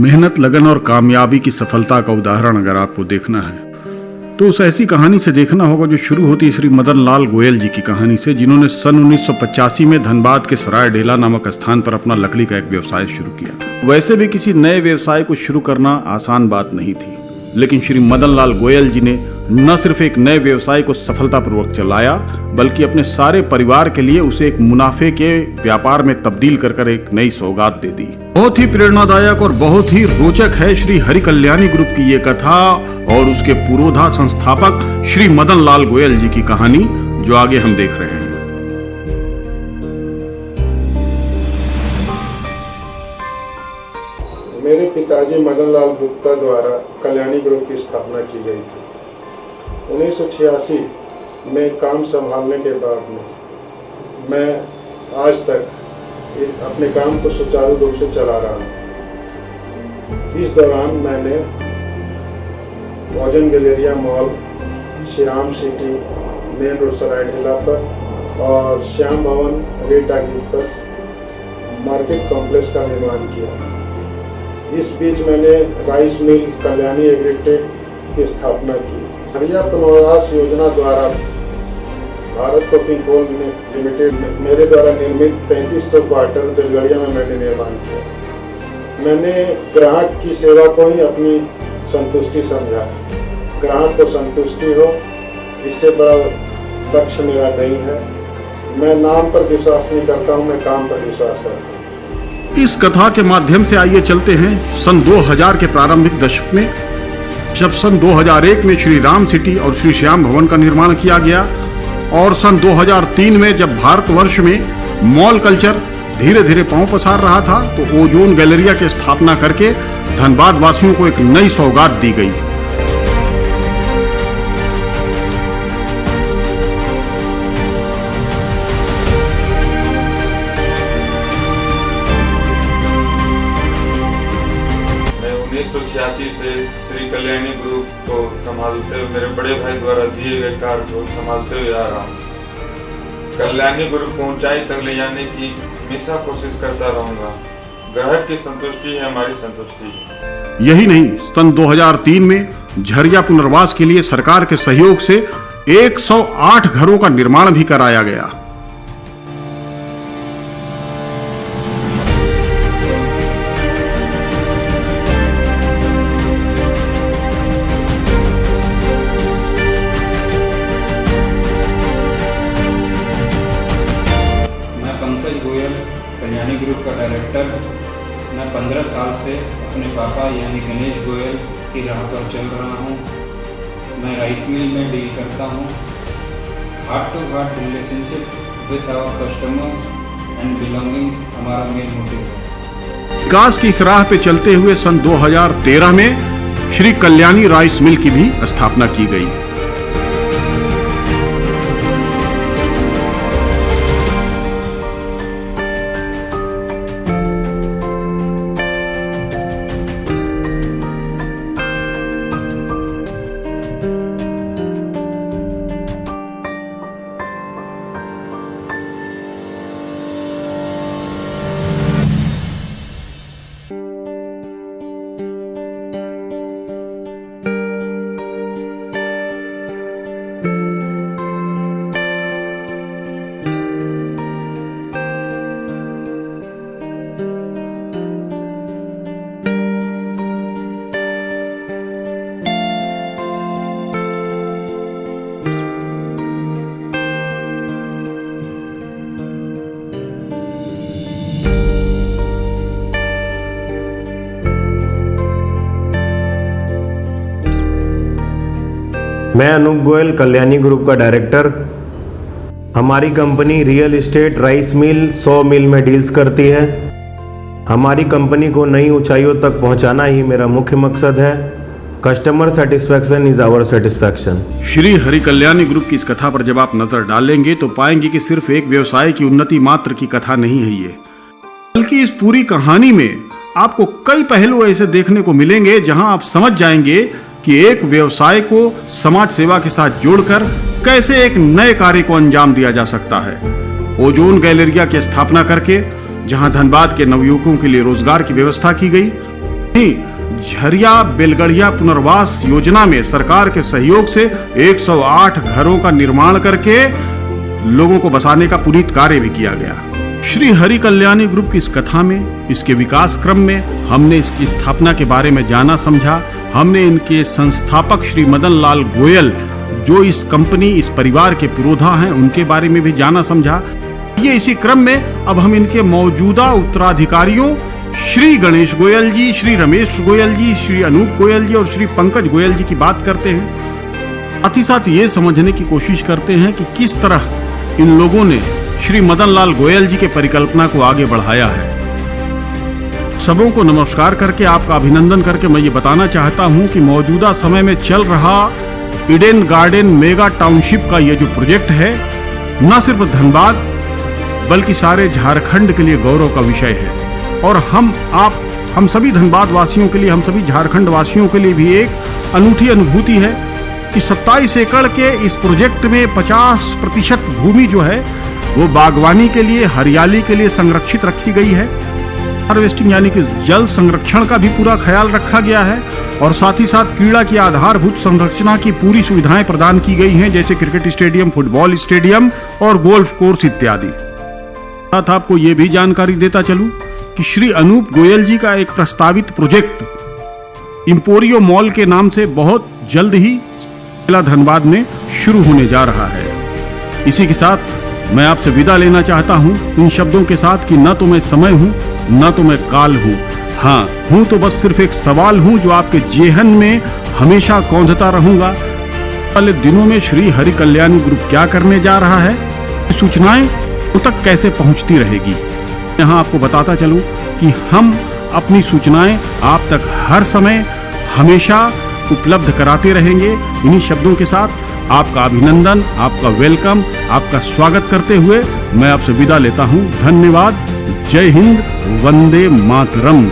मेहनत, लगन और कामयाबी की सफलता का उदाहरण अगर आपको देखना है तो उस ऐसी कहानी से देखना होगा जो शुरू होती श्री मदन लाल गोयल जी की कहानी से, जिन्होंने सन 1985 में धनबाद के सराय डेला नामक स्थान पर अपना लकड़ी का एक व्यवसाय शुरू किया। वैसे भी किसी नए व्यवसाय को शुरू करना आसान बात नहीं थी, लेकिन श्री मदन लाल गोयल जी ने न सिर्फ एक नए व्यवसाय को सफलतापूर्वक चलाया, बल्कि अपने सारे परिवार के लिए उसे एक मुनाफे के व्यापार में तब्दील कर एक नई सौगात दे दी। बहुत ही प्रेरणादायक और बहुत ही रोचक है श्री हरि कल्याणी ग्रुप की ये कथा और उसके पुरोधा संस्थापक श्री मदन लाल गोयल जी की कहानी, जो आगे हम देख रहे हैं। मेरे पिताजी मदन लाल गुप्ता द्वारा कल्याणी ग्रुप की स्थापना की गई थी। 1986 में काम संभालने के बाद में मैं आज तक अपने काम को सुचारू रूप से चला रहा हूँ। इस दौरान मैंने ozone Galleria mall, Shri Ram city main road Saraidhela पर और श्याम भवन रेड टाकी पर मार्केट कॉम्प्लेक्स का निर्माण किया। इस बीच मैंने राइस मिल कल्याणी एग्रीटेक की स्थापना की। हरिया पुनर्वास योजना द्वारा भारत कोकिंग कोल लिमिटेड में मेरे द्वारा निर्मित 3300 क्वार्टर रेलगाड़ियाँ में मैंने निर्माण किया। मैंने ग्राहक की सेवा को ही अपनी संतुष्टि समझा। ग्राहक को संतुष्टि हो, इससे बड़ा लक्ष्य मेरा नहीं है। मैं नाम पर विश्वास नहीं करता हूँ, मैं काम पर विश्वास करता हूँ। इस कथा के माध्यम से आइए चलते हैं सन 2000 के प्रारंभिक दशक में, जब सन 2001 में श्री राम सिटी और श्री श्याम भवन का निर्माण किया गया और सन 2003 में जब भारतवर्ष में मॉल कल्चर धीरे धीरे पांव पसार रहा था, तो ओजोन गैलेरिया की स्थापना करके धनबाद वासियों को एक नई सौगात दी गई। मैं 1986 से श्री कल्याणी ग्रुप को संभालते हुए मेरे बड़े भाई द्वारा दिए गए कार्य को संभालते हुए आ रहा हूँ। कल्याणी ग्रुप को ऊंचाई तक ले जाने की हमेशा कोशिश करता रहूंगा। ग्राहक की संतुष्टि है हमारी संतुष्टि। यही नहीं, सन 2003 में झरिया पुनर्वास के लिए सरकार के सहयोग से 108 घरों का निर्माण भी कराया गया। कल्याणी ग्रुप का डायरेक्टर। मैं 15 साल से अपने पापा यानी गणेश गोयल की राह पर चल रहा हूँ। मैं राइस मिल में डील करता हूँ। Heart to heart relationship with our customers and belonging हमारा मेन मोटिव है। विकास की इस राह पे चलते हुए सन 2013 में श्री कल्याणी राइस मिल की भी स्थापना की गई। मैं अनूप गोयल, कल्याणी ग्रुप का डायरेक्टर। हमारी company real estate, rice mill, 100 मिल में डील्स करती है। हमारी कंपनी को नई ऊंचाइयों तक पहुंचाना ही मेरा मुख्य मकसद है। Customer satisfaction is our satisfaction. Shri Hari Kalyani group की इस कथा पर जब आप नजर डालेंगे तो पाएंगे कि सिर्फ एक व्यवसाय की उन्नति मात्र की कथा नहीं है ये, बल्कि इस पूरी कहानी में आपको कई पहलू ऐसे देखने को मिलेंगे जहां आप समझ जाएंगे कि एक व्यवसाय को समाज सेवा के साथ जोड़कर कैसे एक नए कार्य को अंजाम दिया जा सकता है। ओजोन गैलेरिया की स्थापना करके जहां धनबाद के नवयुवकों के लिए रोजगार की व्यवस्था की गई, झरिया बेलगढ़िया पुनर्वास योजना में सरकार के सहयोग से 108 घरों का निर्माण करके लोगों को बसाने का पुनीत कार्य भी किया गया। श्री हरि कल्याणी ग्रुप की इस कथा में, इसके विकास क्रम में हमने इसकी स्थापना के बारे में जाना समझा। हमने इनके संस्थापक श्री मदन लाल गोयल, जो इस कंपनी, इस परिवार के पुरोधा हैं, उनके बारे में भी जाना समझा। ये इसी क्रम में अब हम इनके मौजूदा उत्तराधिकारियों श्री गणेश गोयल जी, श्री रमेश गोयल जी, श्री अनूप गोयल जी और श्री पंकज गोयल जी की बात करते हैं। साथ ही साथ ये समझने की कोशिश करते हैं कि किस तरह इन लोगों ने श्री मदन लाल गोयल जी के परिकल्पना को आगे बढ़ाया है। सबों को नमस्कार करके, आपका अभिनंदन करके मैं ये बताना चाहता हूं कि मौजूदा समय में चल रहा ईडन गार्डन मेगा टाउनशिप का ये जो प्रोजेक्ट है, न सिर्फ धनबाद बल्कि सारे झारखंड के लिए गौरव का विषय है। और हम सभी धनबाद वासियों के लिए, हम सभी झारखंड वासियों के लिए भी एक अनूठी अनुभूति है कि 27 एकड़ के इस प्रोजेक्ट में 50% भूमि जो है वो बागवानी के लिए, हरियाली के लिए संरक्षित रखी गई है। हार्वेस्टिंग यानी कि जल संरक्षण का भी पूरा ख्याल रखा गया है और साथ ही साथ क्रीड़ा की आधारभूत संरचना की पूरी सुविधाएं प्रदान की गई हैं, जैसे क्रिकेट स्टेडियम, फुटबॉल स्टेडियम और गोल्फ कोर्स इत्यादि। साथ आपको ये भी जानकारी देता चलूं कि श्री अनूप गोयल जी का एक प्रस्तावित प्रोजेक्ट इंपोरियो मॉल के नाम से बहुत जल्द ही जिला धनबाद में शुरू होने जा रहा है। इसी के साथ मैं आपसे विदा लेना चाहता हूं इन शब्दों के साथ कि न तो मैं समय हूं, न तो मैं काल हूं, हाँ हूं तो बस सिर्फ एक सवाल हूं जो आपके जेहन में हमेशा कौंधता रहूंगा। वाले दिनों में श्री हरि कल्याणी ग्रुप क्या करने जा रहा है, सूचनाएं उन तक कैसे पहुंचती रहेगी। यहाँ आपको बताता चलूं कि हम अपनी सूचनाएं आप तक हर समय हमेशा उपलब्ध कराते रहेंगे। इन्हीं शब्दों के साथ आपका अभिनंदन, आपका वेलकम, आपका स्वागत करते हुए मैं आपसे विदा लेता हूं। धन्यवाद। जय हिंद, वंदे मातरम।